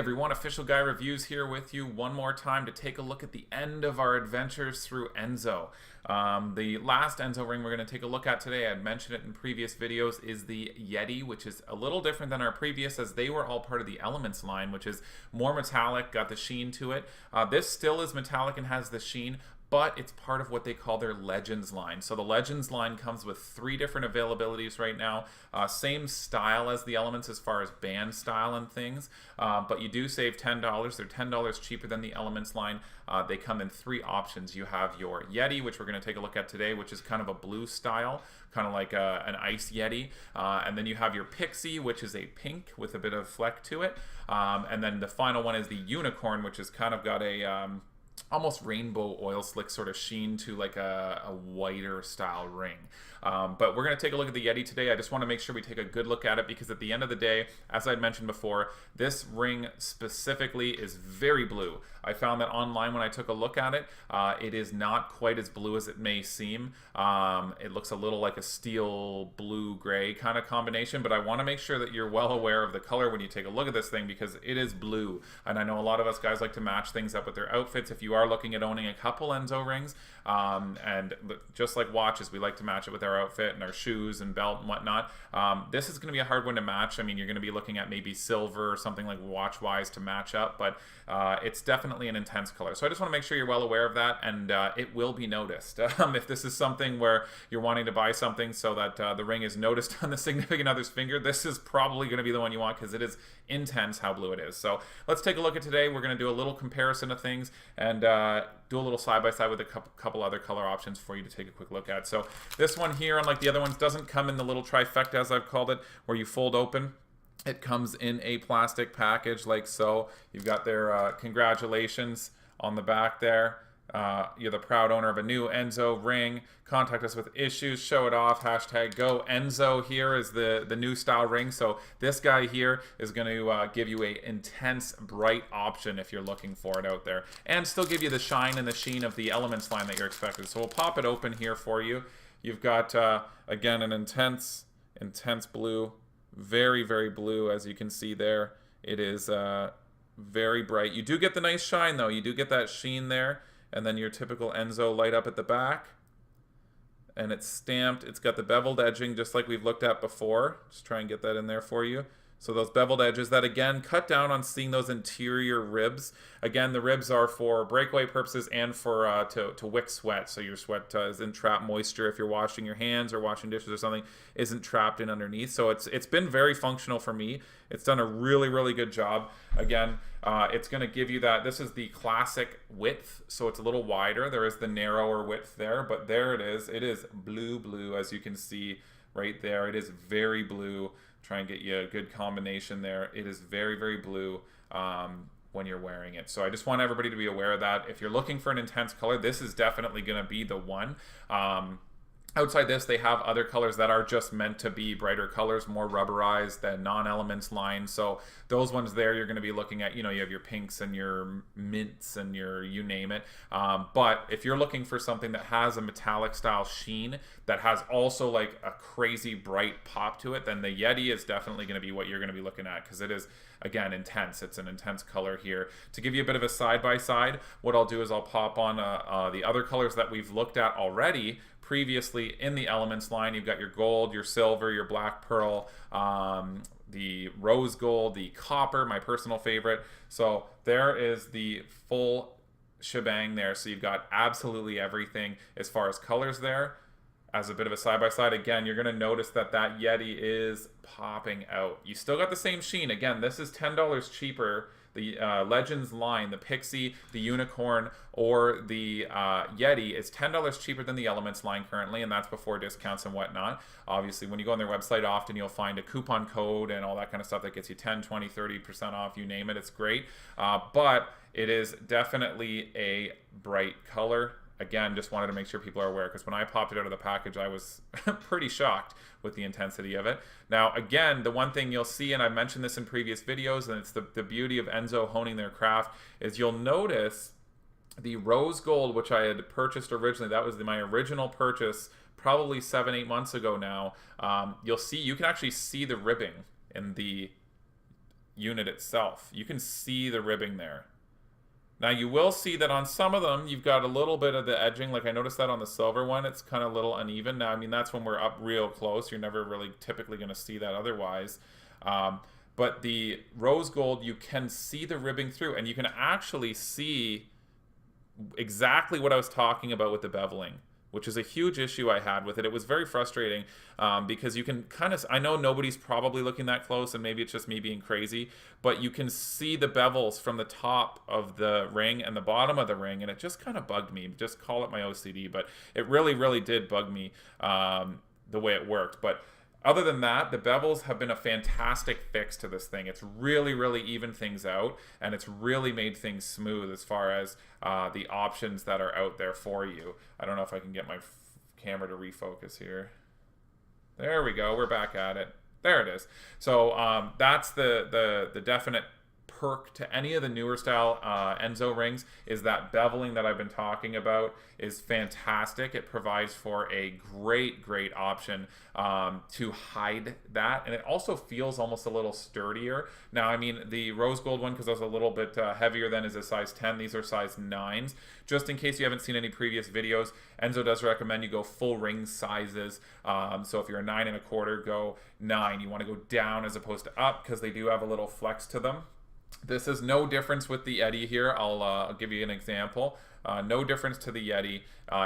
everyone, Official Guy Reviews here with you one more time to take a look at the end of our adventures through ENSO. The last ENSO ring we're going to take a look at today, I'd mentioned it in previous videos, is the Yeti, which is a little different than our previous, as they were all part of the Elements line, which is more metallic, got the sheen to it. This still is metallic and has the sheen, but it's part of what they call their Legends line. So the Legends line comes with 3 different availabilities right now. Same style as the Elements as far as band style and things, but you do save $10. They're $10 cheaper than the Elements line. They come in 3 options. You have your Yeti, which we're going to take a look at today, which is kind of a blue style, kind of like an ice Yeti. And then you have your Pixie, which is a pink with a bit of fleck to it. And then the final one is the Unicorn, which has kind of got a almost rainbow oil slick sort of sheen to like a whiter style ring. But we're going to take a look at the Yeti today. I just want to make sure we take a good look at it, because at the end of the day, as I'd mentioned before, this ring specifically is very blue. I found that online when I took a look at it, it is not quite as blue as it may seem. It looks a little like a steel blue gray kind of combination, but I want to make sure that you're well aware of the color when you take a look at this thing, because it is blue. And I know a lot of us guys like to match things up with their outfits. If you are looking at owning a couple ENSO rings, and just like watches, we like to match it with our outfit and our shoes and belt and whatnot. This is going to be a hard one to match. I mean, you're going to be looking at maybe silver or something like watch-wise to match up, but it's definitely an intense color. So I just want to make sure you're well aware of that, and it will be noticed. If this is something where you're wanting to buy something so that the ring is noticed on the significant other's finger, this is probably going to be the one you want, because it is intense how blue it is. So let's take a look at today. We're going to do a little comparison of things and do a little side-by-side with a couple other color options for you to take a quick look at. So this one here, unlike the other ones, doesn't come in the little trifecta, as I've called it, where you fold open. It comes in a plastic package like so. You've got their congratulations on the back there. You're the proud owner of a new ENSO ring. Contact us with issues. Show it off. Hashtag go. ENSO here is the new style ring. So this guy here is going to give you a intense, bright option if you're looking for it out there, and still give you the shine and the sheen of the Elements line that you're expecting. So we'll pop it open here for you. You've got, again, an intense blue. Very, very blue, as you can see there. It is very bright. You do get the nice shine, though. You do get that sheen there. And then your typical ENSO light up at the back. And it's stamped. It's got the beveled edging, just like we've looked at before. Just try and get that in there for you. So those beveled edges, that again, cut down on seeing those interior ribs. Again, the ribs are for breakaway purposes and for to wick sweat. So your sweat isn't trapped moisture if you're washing your hands or washing dishes or something, isn't trapped in underneath. So it's been very functional for me. It's done a really, really good job. Again, it's going to give you that. This is the classic width, so it's a little wider. There is the narrower width there, but there it is. It is blue, as you can see right there. It is very blue. Try and get you a good combination there. It is very, very blue when you're wearing it. So I just want everybody to be aware of that. If you're looking for an intense color, this is definitely going to be the one. Outside this, they have other colors that are just meant to be brighter colors, more rubberized than non-Elements line. So those ones there, you're going to be looking at, you have your pinks and your mints and your you name it. But if you're looking for something that has a metallic style sheen, that has also like a crazy bright pop to it, then the Yeti is definitely going to be what you're going to be looking at, because it is, again, intense. It's an intense color here. To give you a bit of a side-by-side, what I'll do is I'll pop on the other colors that we've looked at already previously in the Elements line. You've got your gold, your silver, your black pearl, the rose gold, the copper, my personal favorite. So there is the full shebang there. So you've got absolutely everything as far as colors there. As a bit of a side-by-side, again, you're going to notice that that Yeti is popping out. You still got the same sheen. Again, this is $10 cheaper. The Legends line, the Pixie, the Unicorn, or the Yeti is $10 cheaper than the Elements line currently, and that's before discounts and whatnot. Obviously, when you go on their website, often you'll find a coupon code and all that kind of stuff that gets you 10, 20, 30% off, you name it. It's great. But it is definitely a bright color. Again, just wanted to make sure people are aware, because when I popped it out of the package, I was pretty shocked with the intensity of it. Now, again, the one thing you'll see, and I've mentioned this in previous videos, and it's the beauty of ENSO honing their craft, is you'll notice the rose gold, which I had purchased originally. That was my original purchase probably 7-8 months ago now. You can actually see the ribbing in the unit itself. You can see the ribbing there. Now you will see that on some of them, you've got a little bit of the edging. Like I noticed that on the silver one, it's kind of a little uneven. Now, I mean, that's when we're up real close. You're never really typically going to see that otherwise. But the rose gold, you can see the ribbing through, and you can actually see exactly what I was talking about with the beveling, which is a huge issue I had with it. It was very frustrating because you can kind of, I know nobody's probably looking that close and maybe it's just me being crazy, but you can see the bevels from the top of the ring and the bottom of the ring, and it just kind of bugged me. Just call it my OCD, but it really, really did bug me the way it worked. But other than that, the bevels have been a fantastic fix to this thing. It's really, really evened things out, and it's really made things smooth as far as the options that are out there for you. I don't know if I can get my camera to refocus here. There we go. We're back at it. There it is. So that's the definite perk to any of the newer style ENSO rings, is that beveling that I've been talking about is fantastic. It provides for a great option to hide that, and it also feels almost a little sturdier. Now, I mean, the rose gold one, because I was a little bit heavier than, is a size 10. These are size 9s. Just in case you haven't seen any previous videos, ENSO does recommend you go full ring sizes. So if you're a 9 1/4, go 9. You want to go down as opposed to up, because they do have a little flex to them. This is no difference with the Yeti here. I'll give you an example. No difference to the Yeti.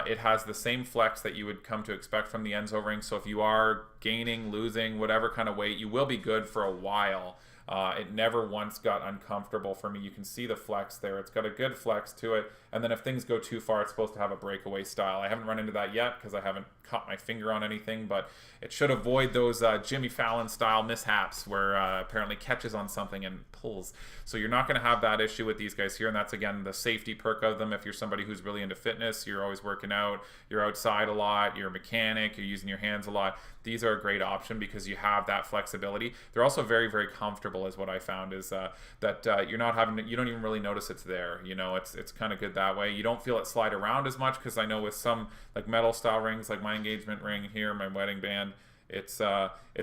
It has the same flex that you would come to expect from the ENSO ring. So if you are gaining, losing, whatever kind of weight, you will be good for a while. It never once got uncomfortable for me. You can see the flex there. It's got a good flex to it. And then if things go too far, it's supposed to have a breakaway style. I haven't run into that yet because I haven't caught my finger on anything, but it should avoid those Jimmy Fallon style mishaps where apparently catches on something and pulls. So you're not going to have that issue with these guys here. And that's, again, the safety perk of them. If you're somebody who's really into fitness, you're always working out, you're outside a lot, you're a mechanic, you're using your hands a lot, these are a great option because you have that flexibility. They're also very comfortable, is what I found, is that you're not having to, you don't even really notice it's there. You know, it's kind of good that way. You don't feel it slide around as much, because I know with some like metal style rings, like my engagement ring here, my wedding band, it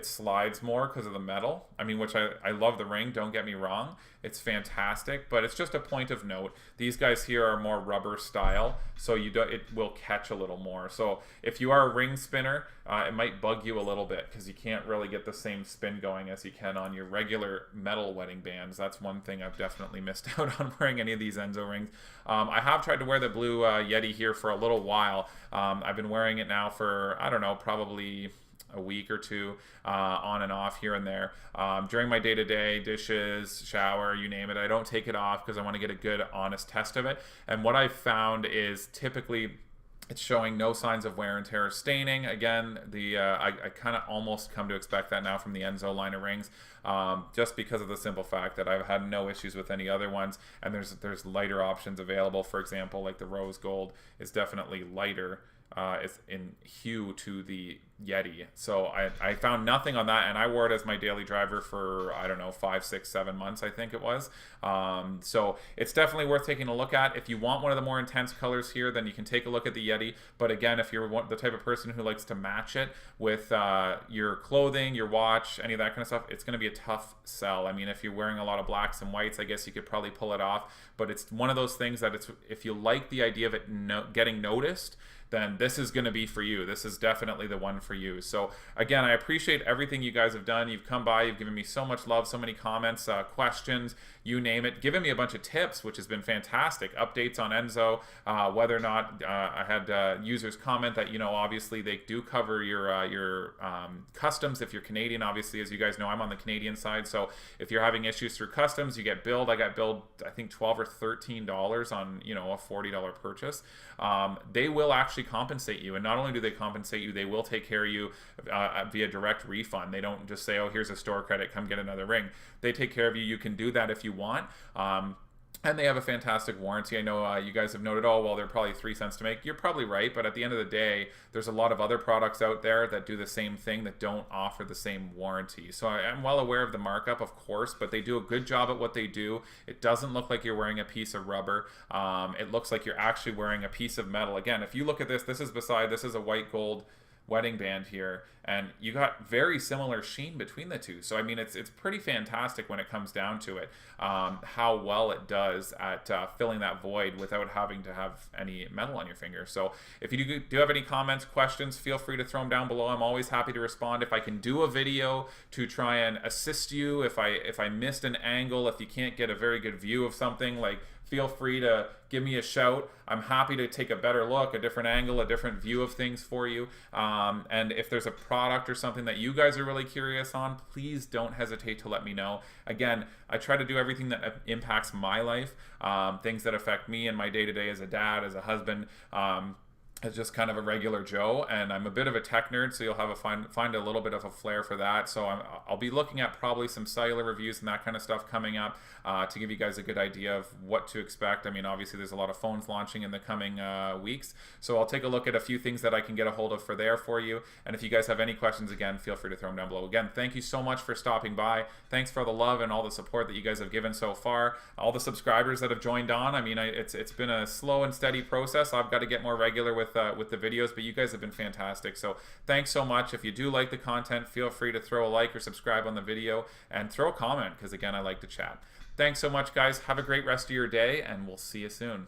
slides more because of the metal. I mean, which I love the ring, don't get me wrong, it's fantastic, but it's just a point of note. These guys here are more rubber style, so it will catch a little more. So if you are a ring spinner, it might bug you a little bit because you can't really get the same spin going as you can on your regular metal wedding bands. That's one thing I've definitely missed out on wearing any of these ENSO rings. I have tried to wear the blue Yeti here for a little while. I've been wearing it now for, I don't know, probably a week or two, on and off here and there. During my day-to-day, dishes, shower, you name it, I don't take it off because I want to get a good, honest test of it. And what I've found is typically it's showing no signs of wear and tear or staining. Again, I kind of almost come to expect that now from the ENSO line of rings, just because of the simple fact that I've had no issues with any other ones, and there's lighter options available. For example, like the rose gold is definitely lighter. It's in hue to the Yeti. So I found nothing on that, and I wore it as my daily driver for, I don't know, 5, 6, 7 months, I think it was. So it's definitely worth taking a look at. If you want one of the more intense colors here, then you can take a look at the Yeti. But again, if you're the type of person who likes to match it with your clothing, your watch, any of that kind of stuff, it's going to be a tough sell. I mean, if you're wearing a lot of blacks and whites, I guess you could probably pull it off. But it's one of those things that if you like the idea of it getting noticed, then this is going to be for you. This is definitely the one for you. So again, I appreciate everything you guys have done. You've come by, you've given me so much love, so many comments, questions, you name it, given me a bunch of tips, which has been fantastic. Updates on ENSO, whether or not I had users comment that, you know, obviously they do cover your customs if you're Canadian. Obviously, as you guys know, I'm on the Canadian side. So if you're having issues through customs, you get billed. I got billed, I think, $12 or $13 on, you know, a $40 purchase. They will actually compensate you, and not only do they compensate you, they will take care of you via direct refund. They don't just say, oh, here's a store credit, come get another ring. They take care of you. You can do that if you want. And they have a fantastic warranty. I know you guys have noted, oh, well, they're probably 3 cents to make. You're probably right, but at the end of the day, there's a lot of other products out there that do the same thing that don't offer the same warranty. So I'm well aware of the markup, of course, but they do a good job at what they do. It doesn't look like you're wearing a piece of rubber. It looks like you're actually wearing a piece of metal. Again, if you look at this, this is a white gold wedding band here, and you got very similar sheen between the two. So I mean, it's pretty fantastic when it comes down to it, how well it does at filling that void without having to have any metal on your finger. So if you do have any comments, questions, feel free to throw them down below. I'm always happy to respond. If I can do a video to try and assist you, if I missed an angle, if you can't get a very good view of something, like, feel free to give me a shout. I'm happy to take a better look, a different angle, a different view of things for you. And if there's a product or something that you guys are really curious on, please don't hesitate to let me know. Again, I try to do everything that impacts my life, things that affect me and my day-to-day as a dad, as a husband, as just kind of a regular Joe. And I'm a bit of a tech nerd, so you'll have find a little bit of a flair for that. So I'll be looking at probably some cellular reviews and that kind of stuff coming up, to give you guys a good idea of what to expect. I mean, obviously there's a lot of phones launching in the coming weeks, so I'll take a look at a few things that I can get a hold of for you. And if you guys have any questions, again, feel free to throw them down below. Again, thank you so much for stopping by. Thanks for the love and all the support that you guys have given so far. All the subscribers that have joined on. I mean, it's been a slow and steady process. I've got to get more regular with the videos, but you guys have been fantastic. So thanks so much. If you do like the content, feel free to throw a like or subscribe on the video and throw a comment, because again, I like to chat. Thanks so much, guys. Have a great rest of your day, and we'll see you soon.